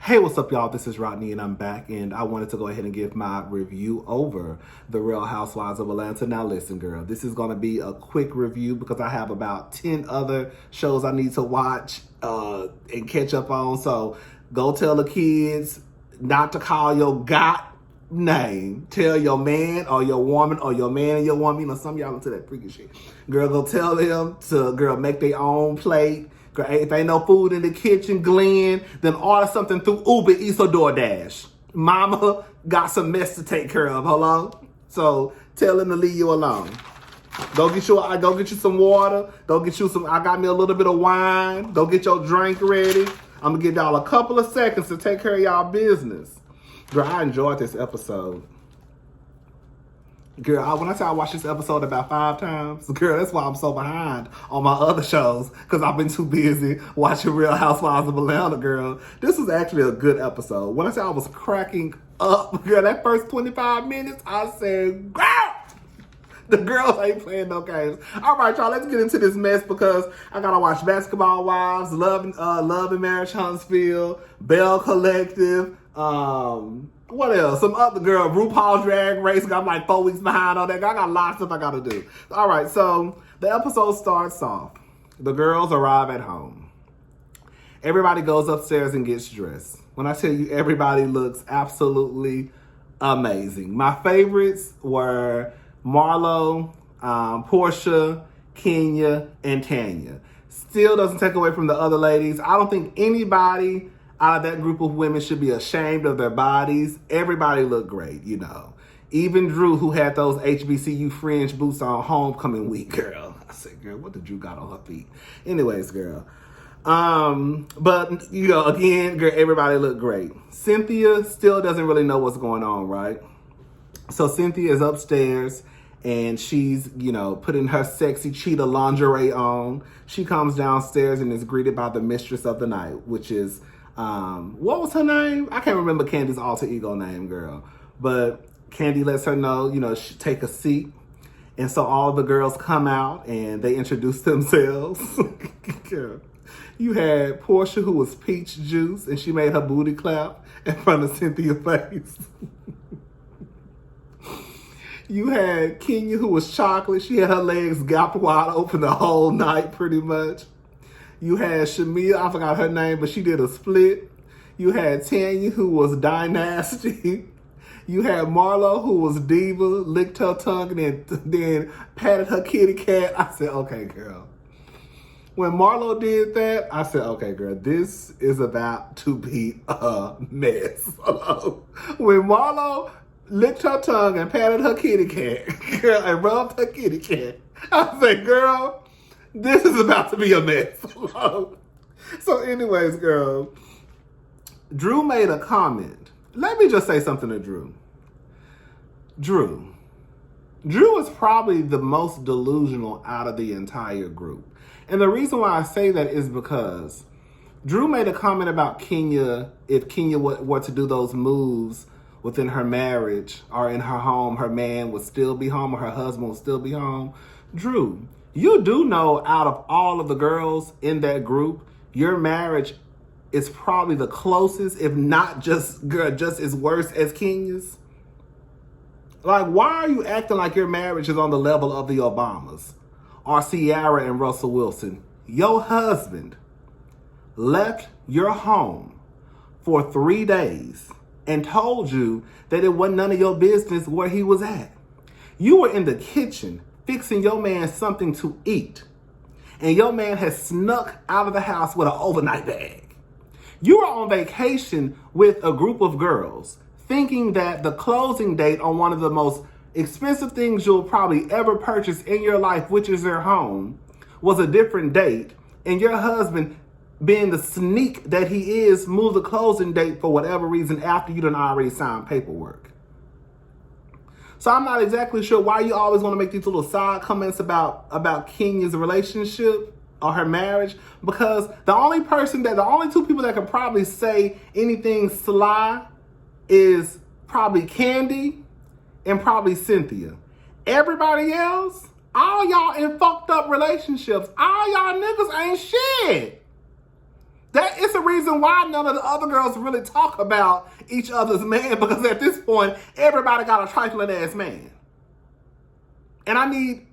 Hey, what's up, y'all? This is Rodney, and I'm back, and I wanted to go ahead and give my review over The Real Housewives of Atlanta. Now, listen, girl, this is going to be a quick review because I have about 10 other shows I need to watch and catch up on. So, go tell the kids not to call your name. Tell your man or your woman or your man and your woman. You know, some of y'all into that freaky shit. Girl, go tell them to, make their own plate. If ain't no food in the kitchen, Glenn, then order something through Uber Eats or DoorDash. Mama got some mess to take care of. Hold on. So tell him to leave you alone. Go get you some water. Go get you some. I got me a little bit of wine. Go get your drink ready. I'm gonna give y'all a couple of seconds to take care of y'all business. Girl, I enjoyed this episode. Girl, when I say I watched this episode about 5 times, girl, that's why I'm so behind on my other shows, because I've been too busy watching Real Housewives of Atlanta, girl. This was actually a good episode. When I say I was cracking up, girl, that first 25 minutes, I said, girl, the girls ain't playing no games. All right, y'all, let's get into this mess because I gotta watch Basketball Wives, Love and Marriage Huntsville, Bell Collective, what else? Some other girl, RuPaul's Drag Race. I'm like 4 weeks behind on that. I got lots of stuff I gotta do. All right, so the episode starts off. The girls arrive at home. Everybody goes upstairs and gets dressed. When I tell you everybody looks absolutely amazing. My favorites were Marlo, Portia, Kenya, and Tanya. Still doesn't take away from the other ladies. I don't think anybody out of that group of women should be ashamed of their bodies. Everybody looked great, you know. Even Drew, who had those HBCU fringe boots on homecoming week, girl. I said, girl, what did Drew got on her feet? Anyways, girl. But, you know, again, girl, everybody looked great. Cynthia still doesn't really know what's going on, right? So Cynthia is upstairs and she's, you know, putting her sexy cheetah lingerie on. She comes downstairs and is greeted by the mistress of the night, which is, what was her name? I can't remember Candy's alter ego name, girl. But Candy lets her know, you know, take a seat. And so all the girls come out and they introduce themselves. Girl. You had Portia, who was peach juice, and she made her booty clap in front of Cynthia's face. You had Kenya, who was chocolate. She had her legs gapped wide open the whole night, pretty much. You had Shamia, I forgot her name, but she did a split. You had Tanya, who was dynasty. You had Marlo, who was diva, licked her tongue, and then patted her kitty cat. I said, okay, girl. When Marlo did that, I said, okay, girl, this is about to be a mess. When Marlo licked her tongue and patted her kitty cat, girl, and rubbed her kitty cat, I said, girl, this is about to be a mess. So anyways, girl, Drew made a comment. Let me just say something to Drew. Drew is probably the most delusional out of the entire group. And the reason why I say that is because Drew made a comment about Kenya. If Kenya were to do those moves within her marriage or in her home, her man would still be home or her husband would still be home. Drew, you do know out of all of the girls in that group, your marriage is probably the closest, if not just as worse as Kenya's. Like, why are you acting like your marriage is on the level of the Obamas or Ciara and Russell Wilson? Your husband left your home for 3 days and told you that it wasn't none of your business where he was at. You were in the kitchen fixing your man something to eat, and your man has snuck out of the house with an overnight bag. You were on vacation with a group of girls, thinking that the closing date on one of the most expensive things you'll probably ever purchase in your life, which is your home, was a different date, and your husband, being the sneak that he is, moved the closing date for whatever reason after you done already signed paperwork. So I'm not exactly sure why you always want to make these little side comments about Kenya's relationship or her marriage, because the only two people that can probably say anything sly is probably Candy and probably Cynthia. Everybody else, all y'all in fucked up relationships. All y'all niggas ain't shit. That is the reason why none of the other girls really talk about each other's man, because at this point, everybody got a trifling ass man. And I need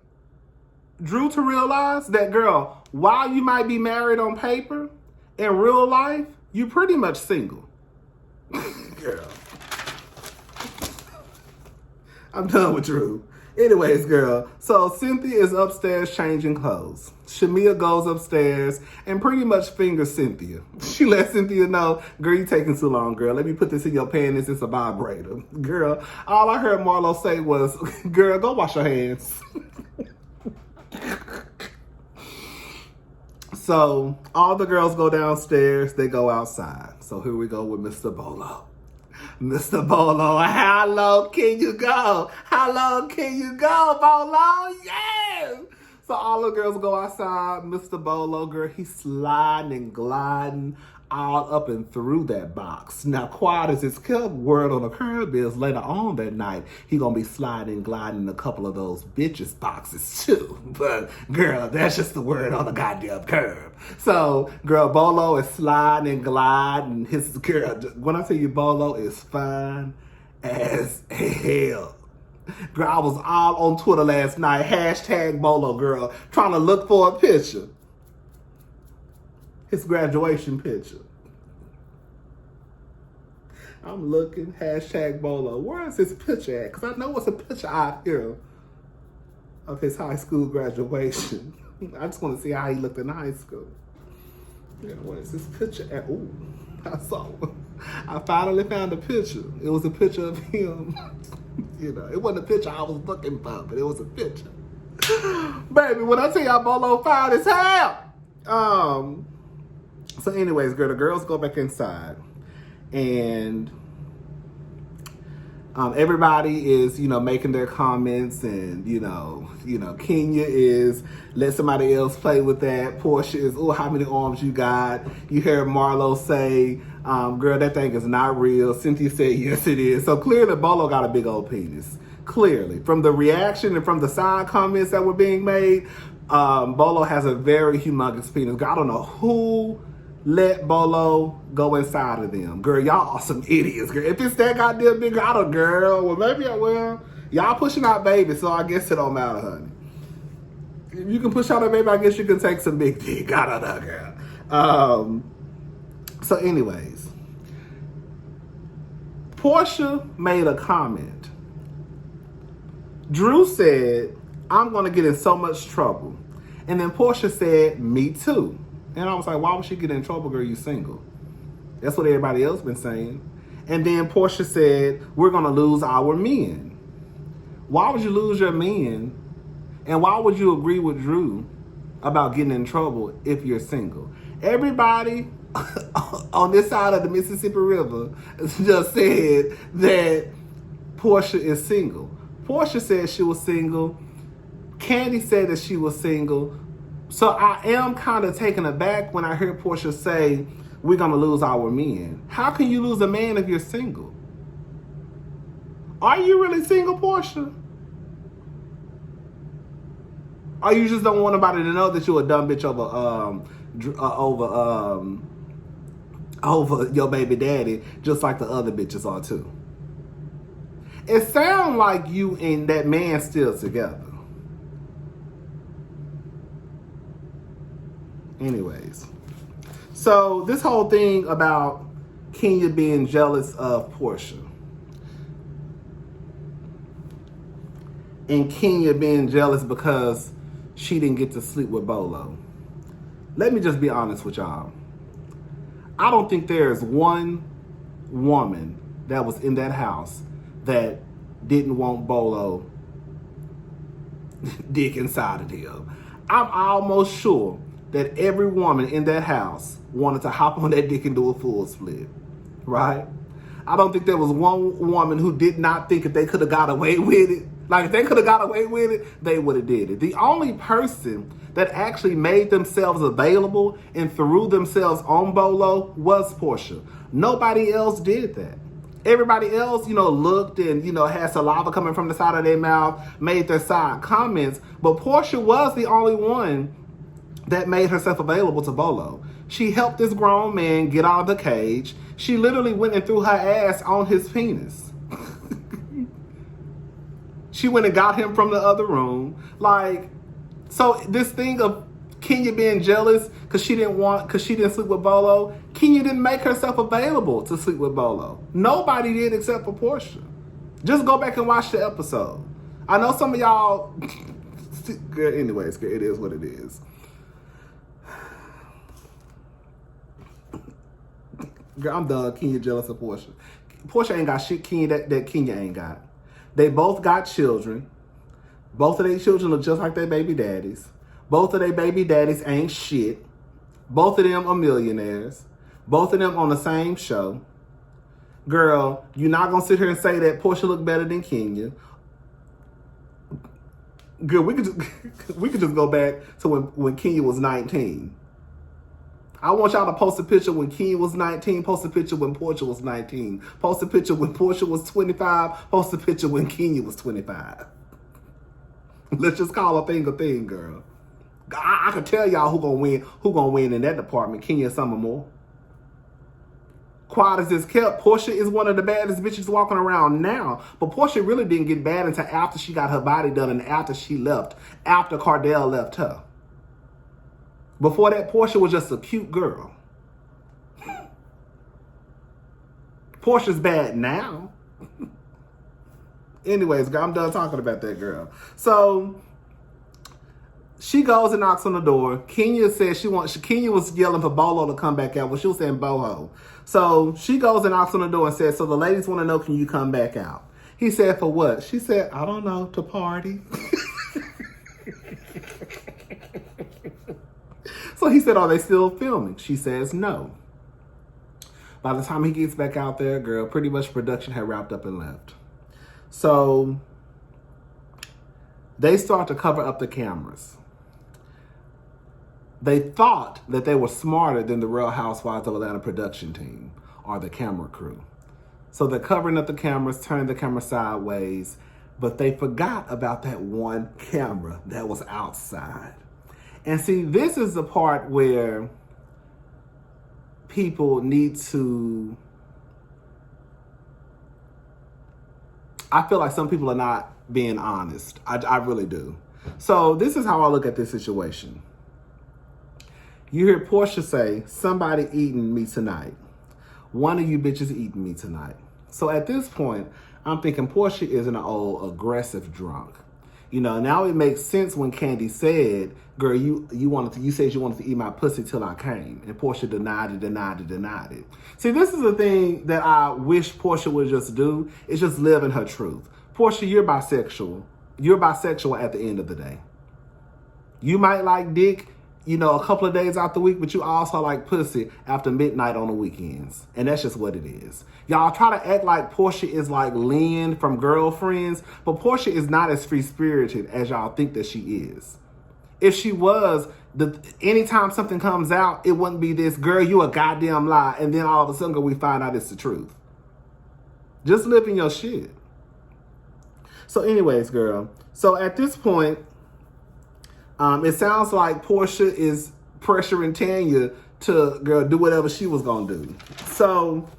Drew to realize that, girl, while you might be married on paper, in real life, you pretty much single. Girl. I'm done with Drew. Anyways, girl, so Cynthia is upstairs changing clothes. Shamia goes upstairs and pretty much fingers Cynthia. She lets Cynthia know, girl, you taking too long, girl. Let me put this in your panties. It's a vibrator. Girl, all I heard Marlo say was, girl, go wash your hands. So all the girls go downstairs. They go outside. So here we go with Mr. Bolo. Mr. Bolo, how low can you go? How low can you go, Bolo? Yes! So all the girls go outside. Mr. Bolo, girl, he's sliding and gliding all up and through that box. Now, quiet as his word on the curb is, later on that night, he gonna be sliding and gliding in a couple of those bitches boxes too. But, girl, that's just the word on the goddamn curb. So, girl, Bolo is sliding and gliding. His girl, when I tell you Bolo is fine as hell. Girl, I was all on Twitter last night, hashtag Bolo, girl, trying to look for a picture. His graduation picture. I'm looking, hashtag Bolo. Where is his picture at? Because I know it's a picture out here of his high school graduation. I just want to see how he looked in high school. Yeah, where is his picture at? Ooh, I saw it. I finally found a picture. It was a picture of him. You know, it wasn't a picture I was looking for, but it was a picture. Baby, when I tell y'all Bolo fine as hell. So anyways, girl, the girls go back inside, and everybody is, making their comments, and, Kenya is, let somebody else play with that. Portia is, oh, how many arms you got? You hear Marlo say, girl, that thing is not real. Cynthia said, yes, it is. So clearly, Bolo got a big old penis. Clearly. From the reaction and from the side comments that were being made, Bolo has a very humongous penis. I don't know who let Bolo go inside of them. Girl, y'all are some idiots, girl. If it's that goddamn big, I don't, girl. Well, maybe I will. Y'all pushing out babies, so I guess it don't matter, honey. If you can push out a baby, I guess you can take some big dick. I don't know, girl. So anyways, Portia made a comment. Drew said, I'm going to get in so much trouble. And then Portia said, me too. And I was like, why would she get in trouble, girl? You single. That's what everybody else been saying. And then Portia said, we're going to lose our men. Why would you lose your men? And why would you agree with Drew about getting in trouble if you're single? Everybody on this side of the Mississippi River just said that Portia is single. Portia said she was single. Candy said that she was single. So I am kind of taken aback when I hear Portia say, we're going to lose our men. How can you lose a man if you're single? Are you really single, Portia? Or you just don't want nobody to know that you're a dumb bitch over your baby daddy, just like the other bitches are too? It sounds like you and that man still together. Anyways, so this whole thing about Kenya being jealous of Portia and Kenya being jealous because she didn't get to sleep with Bolo. Let me just be honest with y'all. I don't think there is one woman that was in that house that didn't want Bolo dick inside of him. I'm almost sure that every woman in that house wanted to hop on that dick and do a full split, right? I don't think there was one woman who did not think if they could have got away with it. Like, if they could have got away with it, they would have did it. The only person that actually made themselves available and threw themselves on Bolo was Portia. Nobody else did that. Everybody else, looked and, had saliva coming from the side of their mouth, made their side comments, but Portia was the only one that made herself available to Bolo. She helped this grown man get out of the cage. She literally went and threw her ass on his penis. She went and got him from the other room. Like, so this thing of Kenya being jealous because she didn't sleep with Bolo, Kenya didn't make herself available to sleep with Bolo. Nobody did except for Portia. Just go back and watch the episode. I know some of y'all, anyways, it is what it is. Girl, I'm done. Kenya jealous of Portia. Portia ain't got shit that Kenya ain't got. They both got children. Both of their children look just like their baby daddies. Both of their baby daddies ain't shit. Both of them are millionaires. Both of them on the same show. Girl, you're not going to sit here and say that Portia look better than Kenya. Girl, we could just go back to when Kenya was 19. I want y'all to post a picture when Kenya was 19, post a picture when Portia was 19, post a picture when Portia was 25, post a picture when Kenya was 25. Let's just call a thing, girl. I can tell y'all who gonna win in that department, Kenya or Summer Moore. Quiet as it's kept, Portia is one of the baddest bitches walking around now. But Portia really didn't get bad until after she got her body done and after she left, after Cardell left her. Before that, Portia was just a cute girl. Portia's bad now. Anyways, girl, I'm done talking about that girl. So she goes and knocks on the door. Kenya says Kenya was yelling for Bolo to come back out. Well, she was saying boho. So she goes and knocks on the door and says, so the ladies want to know, can you come back out? He said, for what? She said, I don't know, to party. So he said, are they still filming? She says, no. By the time he gets back out there, girl, pretty much production had wrapped up and left. So they start to cover up the cameras. They thought that they were smarter than the Real Housewives of Atlanta production team or the camera crew. So they're covering up the cameras, turning the camera sideways, but they forgot about that one camera that was outside. And see, this is the part where people need to, I feel like some people are not being honest. I really do. So this is how I look at this situation. You hear Portia say, somebody eating me tonight. One of you bitches eating me tonight. So at this point, I'm thinking Portia is an old aggressive drunk. You know, now it makes sense when Candy said, girl, you said you wanted to eat my pussy till I came. And Portia denied it. See, this is the thing that I wish Portia would just do, is just live in her truth. Portia, you're bisexual. You're bisexual at the end of the day. You might like dick, you know, a couple of days out the week, but you also like pussy after midnight on the weekends. And that's just what it is. Y'all try to act like Portia is like Lynn from Girlfriends, but Portia is not as free-spirited as y'all think that she is. If she was, anytime something comes out, it wouldn't be this, girl, you a goddamn lie, and then all of a sudden we find out it's the truth. Just live in your shit. So anyways, girl, so at this point, it sounds like Portia is pressuring Tanya to, girl, do whatever she was going to do. So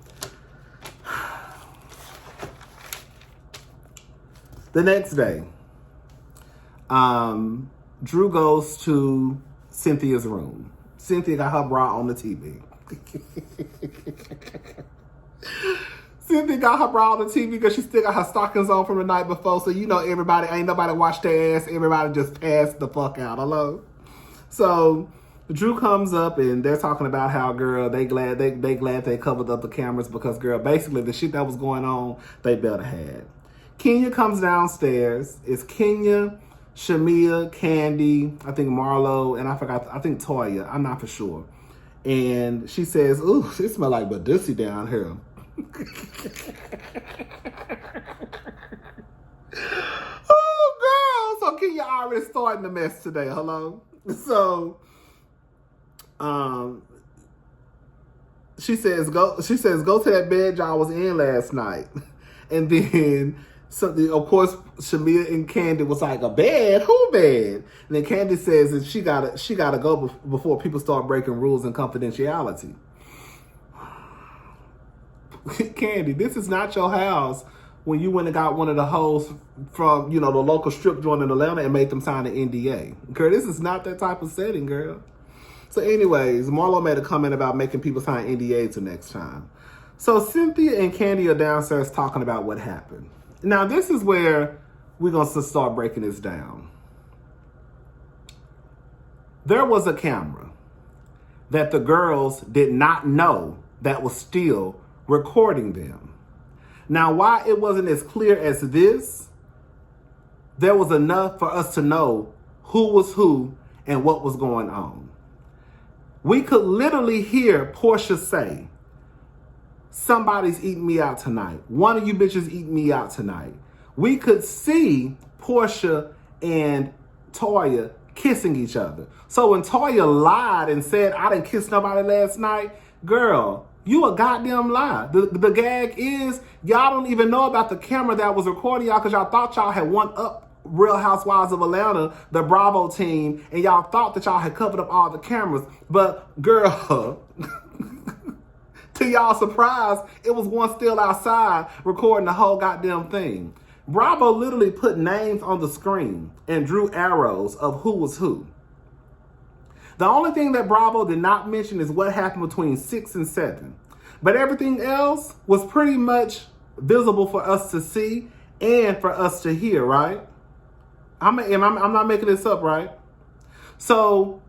the next day, Drew goes to Cynthia's room. Cynthia got her bra on the TV. Cynthia got her bra on the TV because she still got her stockings on from the night before. So, you know, ain't nobody washed their ass. Everybody just passed the fuck out. Hello? So, Drew comes up and they're talking about how, girl, they glad they covered up the cameras because, girl, basically the shit that was going on, they better had. Kenya comes downstairs. It's Kenya, Shamia, Candy, I think Marlo, and I think Toya. I'm not for sure. And she says, ooh, it smells like Badusi down here. Oh, girl. So Kenya already starting the mess today. Hello? So, she says, go to that bed y'all was in last night. And then So, of course, Shamia and Candy was like, a bed? Who bed? And then Candy says that she gotta go before people start breaking rules and confidentiality. Candy, this is not your house when you went and got one of the hoes from, the local strip joint in Atlanta and made them sign an NDA. Girl, this is not that type of setting, girl. So anyways, Marlo made a comment about making people sign NDAs the next time. So Cynthia and Candy are downstairs talking about what happened. Now, this is where we're going to start breaking this down. There was a camera that the girls did not know that was still recording them. Now, why it wasn't as clear as this, there was enough for us to know who was who and what was going on. We could literally hear Portia say, somebody's eating me out tonight. One of you bitches eating me out tonight. We could see Portia and Toya kissing each other. So when Toya lied and said, I didn't kiss nobody last night, girl, you a goddamn lie. The gag is, y'all don't even know about the camera that was recording y'all because y'all thought y'all had one up Real Housewives of Atlanta, the Bravo team, and y'all thought that y'all had covered up all the cameras. But girl, to y'all surprise, it was one still outside recording the whole goddamn thing. Bravo literally put names on the screen and drew arrows of who was who. The only thing that Bravo did not mention is what happened between 6 and 7. But everything else was pretty much visible for us to see and for us to hear, right? I'm not making this up, right? So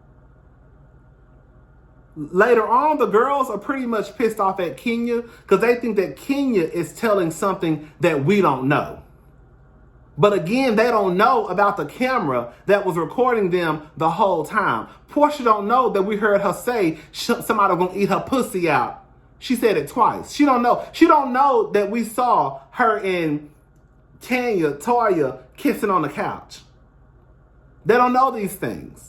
later on, the girls are pretty much pissed off at Kenya because they think that Kenya is telling something that we don't know. But again, they don't know about the camera that was recording them the whole time. Portia don't know that we heard her say somebody gonna eat her pussy out. She said it twice. She don't know. She don't know that we saw her and Toya kissing on the couch. They don't know these things.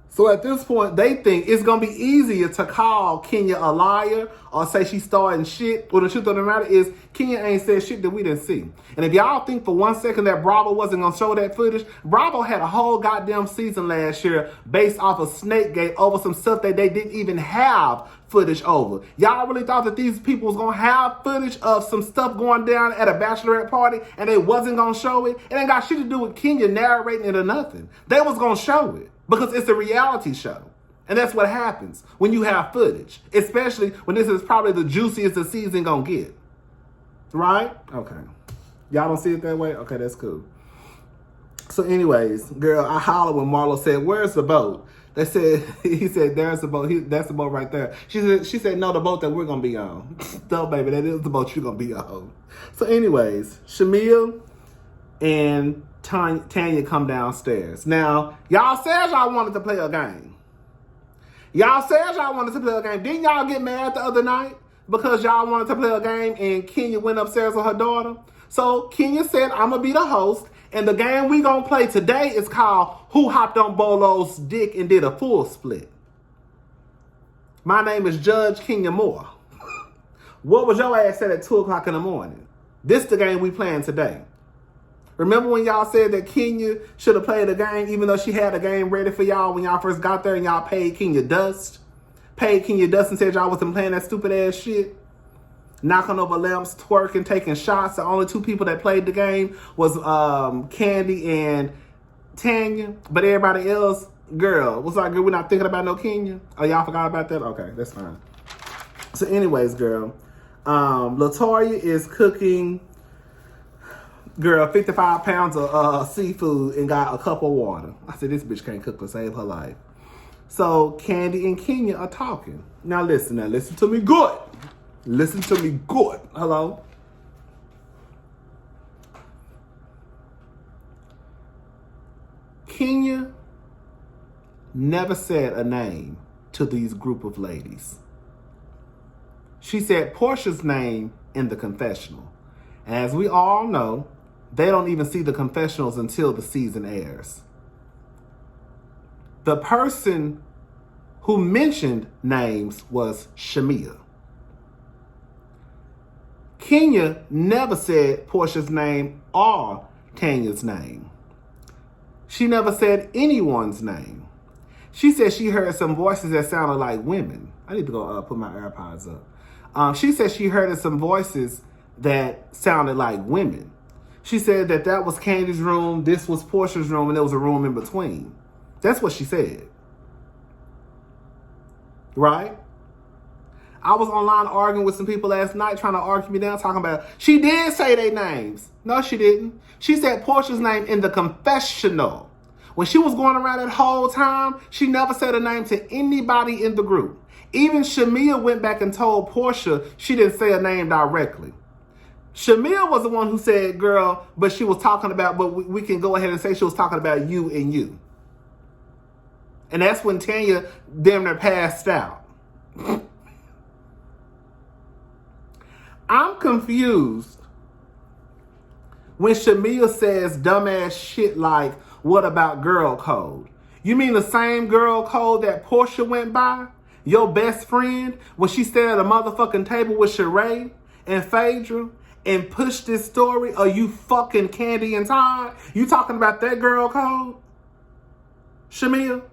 So at this point, they think it's going to be easier to call Kenya a liar or say she's starting shit. Well, the truth of the matter is, Kenya ain't said shit that we didn't see. And if y'all think for 1 second that Bravo wasn't going to show that footage, Bravo had a whole goddamn season last year based off of Snakegate over some stuff that they didn't even have footage over. Y'all really thought that these people was going to have footage of some stuff going down at a bachelorette party and they wasn't going to show it? It ain't got shit to do with Kenya narrating it or nothing. They was going to show it. Because it's a reality show. And that's what happens when you have footage. Especially when this is probably the juiciest the season gonna get. Right? Okay. Y'all don't see it that way? Okay, that's cool. So anyways, girl, I hollered when Marlo said, where's the boat? He said, there's the boat. That's the boat right there. She said, no, the boat that we're gonna be on. No, baby, that is the boat you're gonna be on. So anyways, Shamia and Tanya come downstairs. Now, y'all said y'all wanted to play a game. Didn't y'all get mad the other night because y'all wanted to play a game and Kenya went upstairs with her daughter? So Kenya said, I'm going to be the host, and the game we going to play today is called Who Hopped on Bolo's Dick and Did a Full Split. My name is Judge Kenya Moore. What was your ass said at 2 o'clock in the morning? This the game we playing today. Remember when y'all said that Kenya should have played a game even though she had a game ready for y'all when y'all first got there and y'all paid Kenya dust? Paid Kenya dust and said y'all wasn't playing that stupid ass shit? Knocking over lamps, twerking, taking shots. The only 2 people that played the game was Candy and Tanya. But everybody else, girl, what's like, girl, we're not thinking about no Kenya? Oh, y'all forgot about that? Okay, that's fine. So anyways, girl, LaToya is cooking... Girl, 55 pounds of seafood and got a cup of water. I said, this bitch can't cook to save her life. So Candy and Kenya are talking. Now listen to me good. Listen to me good. Hello? Kenya never said a name to these group of ladies. She said Portia's name in the confessional. As we all know, they don't even see the confessionals until the season airs. The person who mentioned names was Shamia. Kenya never said Portia's name or Tanya's name. She never said anyone's name. She said she heard some voices that sounded like women. I need to go put my AirPods up. She said she heard some voices that sounded like women. She said that was Candy's room, this was Portia's room, and there was a room in between. That's what she said. Right? I was online arguing with some people last night trying to argue me down, talking about, she did say their names. No, she didn't. She said Portia's name in the confessional. When she was going around that whole time, she never said her name to anybody in the group. Even Shamia went back and told Portia she didn't say her name directly. Shamia was the one who said, girl, but she was talking about, but we can go ahead and say she was talking about you and you. And that's when Tanya damn near passed out. I'm confused when Shamia says dumbass shit like, what about girl code? You mean the same girl code that Portia went by? Your best friend? When she sat at a motherfucking table with Sheree and Phaedra and pushed this story? Are you fucking Candy and Todd? You talking about that girl code? Shamia?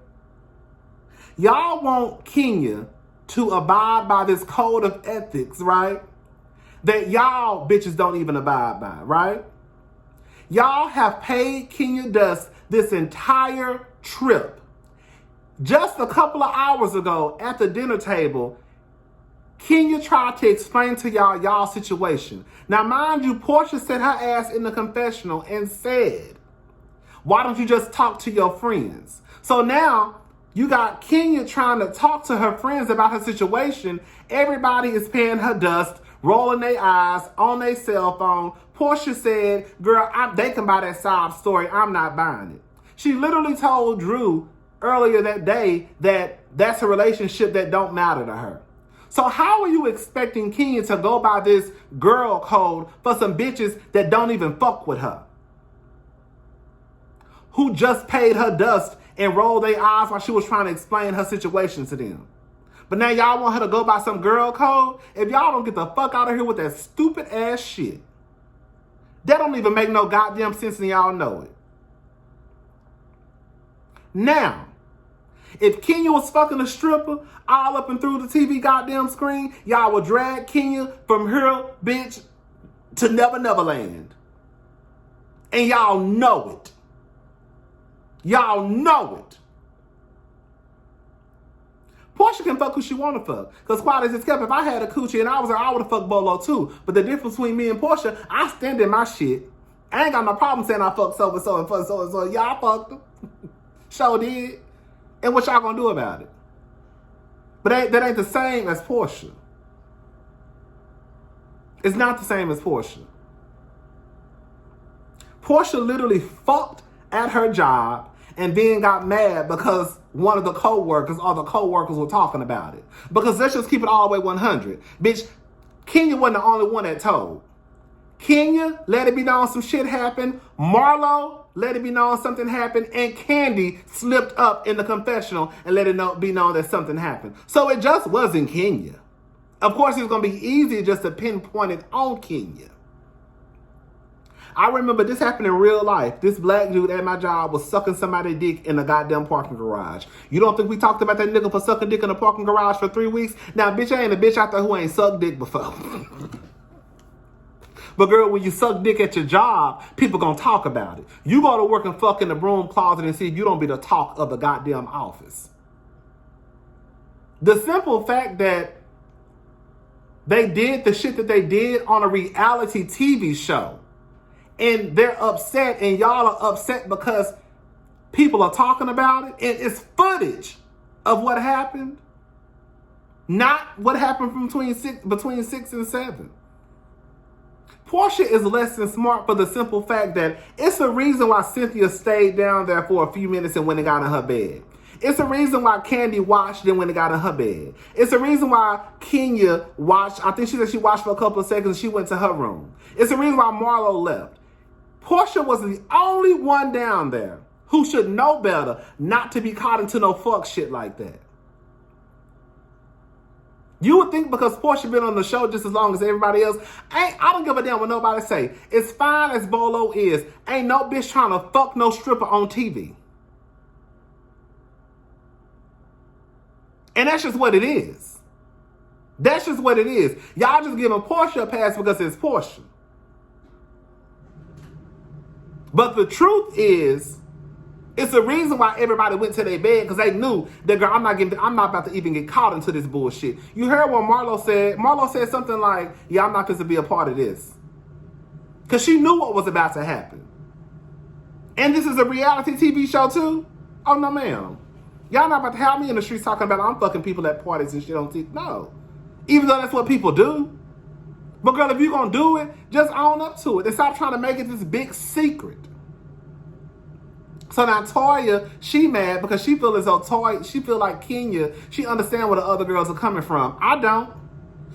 Y'all want Kenya to abide by this code of ethics, right? That y'all bitches don't even abide by, right? Y'all have paid Kenya Dust this entire trip. Just a couple of hours ago at the dinner table, Kenya tried to explain to y'all situation. Now, mind you, Portia set her ass in the confessional and said, why don't you just talk to your friends? So now you got Kenya trying to talk to her friends about her situation. Everybody is paying her dust, rolling their eyes on their cell phone. Portia said, girl, they can buy that sob story. I'm not buying it. She literally told Drew earlier that day that that's a relationship that don't matter to her. So how are you expecting Kenya to go by this girl code for some bitches that don't even fuck with her? Who just paid her dust and rolled their eyes while she was trying to explain her situation to them. But now y'all want her to go by some girl code? If y'all don't get the fuck out of here with that stupid ass shit, that don't even make no goddamn sense and y'all know it. Now, if Kenya was fucking a stripper all up and through the TV goddamn screen, y'all would drag Kenya from her bitch to Never Never Land. And y'all know it. Y'all know it. Portia can fuck who she want to fuck. Because quite as it's kept, if I had a coochie and I was her, I would have fucked Bolo too. But the difference between me and Portia, I stand in my shit. I ain't got no problem saying I fucked so-and-so and fucked so-and-so. Y'all fucked them. Sure did. And what y'all gonna do about it? But that ain't the same as Portia. It's not the same as Portia. Portia literally fucked at her job and then got mad because one of the co-workers or the co-workers were talking about it. Because let's just keep it all the way 100. Bitch, Kenya wasn't the only one that told. Kenya let it be known some shit happened. Marlo let it be known something happened. And Candy slipped up in the confessional and let it be known that something happened. So it just wasn't Kenya. Of course, it's going to be easy just to pinpoint it on Kenya. I remember this happened in real life. This black dude at my job was sucking somebody's dick in a goddamn parking garage. You don't think we talked about that nigga for sucking dick in a parking garage for 3 weeks? Now, bitch, I ain't a bitch out there who ain't sucked dick before. But girl, when you suck dick at your job, people gonna talk about it. You go to work and fuck in the broom closet and see if you don't be the talk of the goddamn office. The simple fact that they did the shit that they did on a reality TV show, and they're upset, and y'all are upset because people are talking about it, and it's footage of what happened, not what happened from between 6 and 7. Portia is less than smart for the simple fact that it's a reason why Cynthia stayed down there for a few minutes and went and got in her bed. It's a reason why Candy watched and went and got in her bed. It's a reason why Kenya watched. I think she said she watched for a couple of seconds and she went to her room. It's a reason why Marlo left. Portia was the only one down there who should know better not to be caught into no fuck shit like that. You would think because Portia been on the show just as long as everybody else, I don't give a damn what nobody say. As fine as Bolo is, ain't no bitch trying to fuck no stripper on TV. And that's just what it is. That's just what it is. Y'all just giving Portia a pass because it's Portia. But the truth is, it's the reason why everybody went to their bed, because they knew that, girl, I'm not about to even get caught into this bullshit. You heard what Marlo said? Marlo said something like, yeah, I'm not going to be a part of this. Because she knew what was about to happen. And this is a reality TV show too? Oh, no, ma'am. Y'all not about to have me in the streets talking about I'm fucking people at parties and shit on TV. No. Even though that's what people do. But girl, if you're going to do it, just own up to it. And stop trying to make it this big secret. So now Toya, she mad because she feel as though she feel like Kenya, she understand where the other girls are coming from. I don't.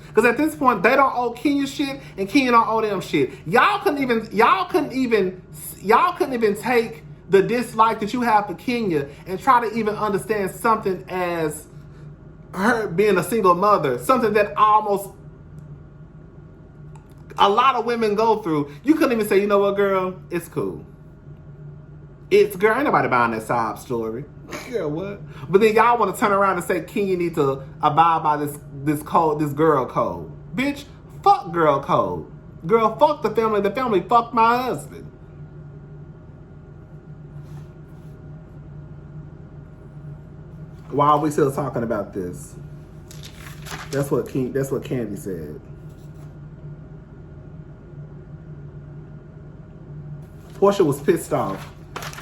Because at this point, they don't owe Kenya shit and Kenya don't owe them shit. Y'all couldn't even take the dislike that you have for Kenya and try to even understand something as her being a single mother, something that almost a lot of women go through. You couldn't even say, you know what, girl, it's cool. Girl, ain't nobody buying that sob story. Girl, what? But then y'all want to turn around and say Kenya need to abide by this code, this girl code. Bitch, fuck girl code. Girl, fuck the family. The family fucked my husband. Why are we still talking about this? That's what Candy said. Portia was pissed off.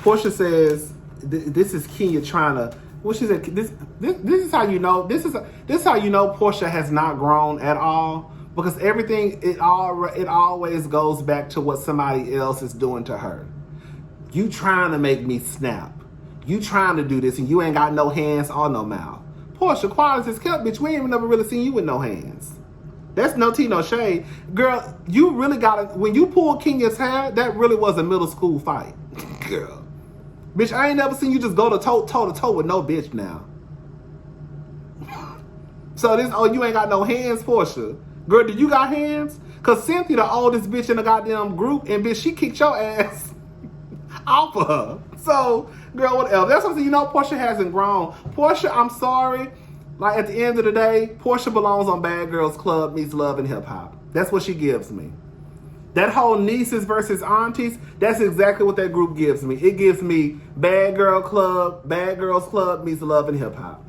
Portia says, "This is Kenya trying to." What she said? This is how you know. This is how you know Portia has not grown at all, because everything it always goes back to what somebody else is doing to her. You trying to make me snap. You trying to do this, and you ain't got no hands or no mouth. Portia, quiet as this kept, bitch. We ain't even never really seen you with no hands. That's no tea, no shade. Girl, you really got it. When you pulled Kenya's hair, that really was a middle school fight. Girl. Bitch, I ain't never seen you just go toe to toe with no bitch now. So you ain't got no hands, Portia. Girl, do you got hands? Because Cynthia, the oldest bitch in the goddamn group, and bitch, she kicked your ass off of her. So, girl, whatever. That's something, you know, Portia hasn't grown. Portia, I'm sorry. Like, at the end of the day, Portia belongs on Bad Girls Club meets Love and Hip Hop. That's what she gives me. That whole nieces versus aunties, that's exactly what that group gives me. It gives me Bad Girls Club meets Love and Hip Hop.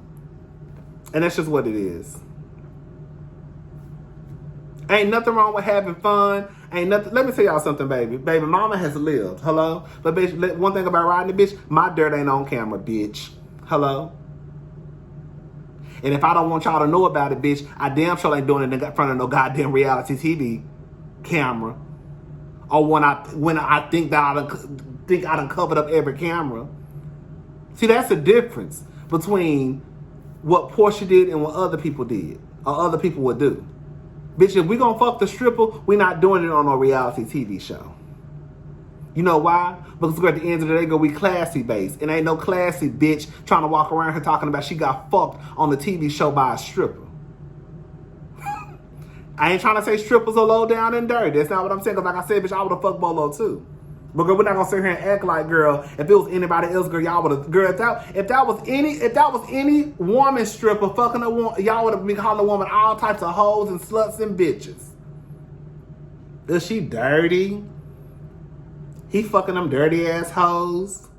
And that's just what it is. Ain't nothing wrong with having fun. Ain't nothing. Let me tell y'all something, baby. Baby, mama has lived. Hello? But bitch, one thing about riding the bitch, my dirt ain't on camera, bitch. Hello? And if I don't want y'all to know about it, bitch, I damn sure ain't doing it in front of no goddamn reality TV camera. Or when I think that I done covered up every camera. See, that's the difference between what Portia did and what other people did. Or other people would do. Bitch, if we gonna fuck the stripper, we not doing it on a reality TV show. You know why? Because at the end of the day, we classy based. And ain't no classy bitch trying to walk around here talking about she got fucked on the TV show by a stripper. I ain't trying to say strippers are low down and dirty. That's not what I'm saying. Because like I said, bitch, I would have fucked Bolo too. But girl, we're not gonna sit here and act like, girl, if it was anybody else, girl, y'all would have, girl, if that was any woman stripper fucking a woman, y'all would have been calling a woman all types of hoes and sluts and bitches. Is she dirty? He fucking them dirty ass hoes.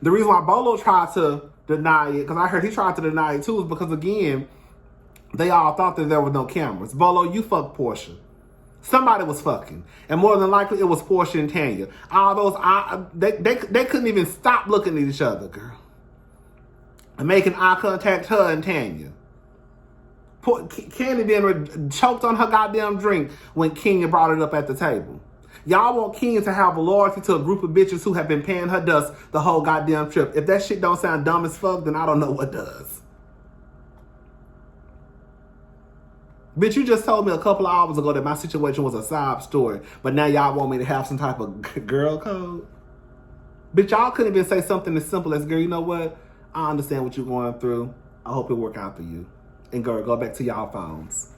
The reason why Bolo tried to deny it, because I heard he tried to deny it too, is because again, they all thought that there were no cameras. Bolo, you fucked Portia. Somebody was fucking. And more than likely, it was Portia and Tanya. All those, they couldn't even stop looking at each other, girl. And making eye contact, her and Tanya. Candy then choked on her goddamn drink when Kenya brought it up at the table. Y'all want Kenya to have a loyalty to a group of bitches who have been paying her dust the whole goddamn trip. If that shit don't sound dumb as fuck, then I don't know what does. Bitch, you just told me a couple of hours ago that my situation was a sob story, but now y'all want me to have some type of girl code? Bitch, y'all couldn't even say something as simple as, girl, you know what? I understand what you're going through. I hope it work out for you. And girl, go back to y'all phones.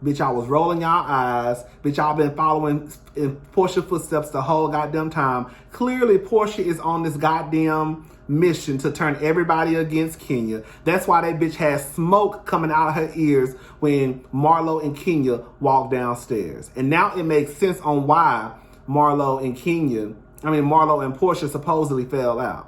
Bitch, y'all was rolling y'all eyes. Bitch, y'all been following in Portia's footsteps the whole goddamn time. Clearly, Portia is on this goddamn mission to turn everybody against Kenya. That's why that bitch has smoke coming out of her ears when Marlo and Kenya walk downstairs. And now it makes sense on why Marlo and Portia supposedly fell out.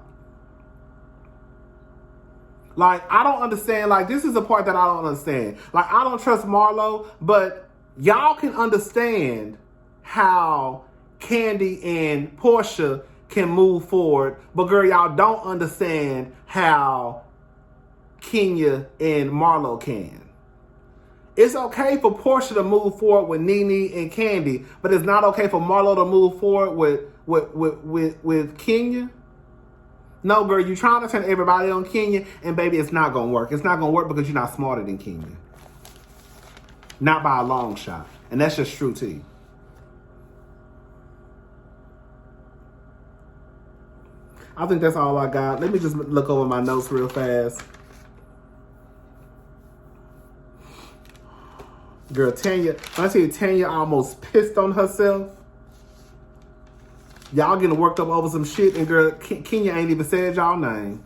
Like, I don't understand. Like, this is the part that I don't understand. Like, I don't trust Marlo, but y'all can understand how Candy and Portia can move forward. But, girl, y'all don't understand how Kenya and Marlo can. It's okay for Portia to move forward with Nene and Candy, but it's not okay for Marlo to move forward with Kenya. No, girl, you trying to turn everybody on Kenya, and baby, it's not going to work. It's not going to work because you're not smarter than Kenya. Not by a long shot. And that's just true to you. I think that's all I got. Let me just look over my notes real fast. Girl, Tanya, when I tell you Tanya almost pissed on herself. Y'all getting worked up over some shit, and girl, Kenya ain't even said y'all name.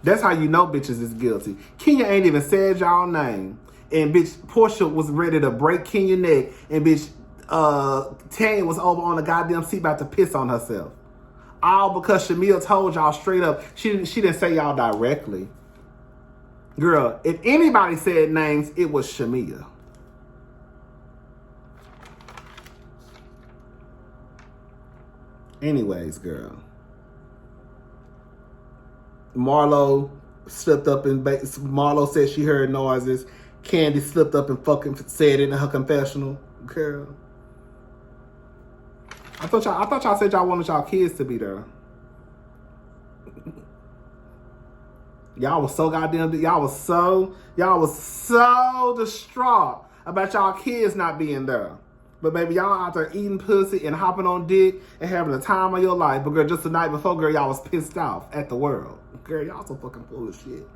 That's how you know bitches is guilty. Kenya ain't even said y'all name. And bitch, Portia was ready to break Kenya's neck, and bitch, Tanya was over on the goddamn seat about to piss on herself. All because Shamil told y'all straight up. She didn't say y'all directly. Girl, if anybody said names, it was Shamil. Anyways, girl. Marlo slipped up and Marlo said she heard noises. Candy slipped up and fucking said it in her confessional. Girl. I thought y'all said y'all wanted y'all kids to be there. Y'all was so goddamn, y'all was so distraught about y'all kids not being there. But baby, y'all out there eating pussy and hopping on dick and having the time of your life. But girl, just the night before, girl, y'all was pissed off at the world. Girl, y'all so fucking full of shit.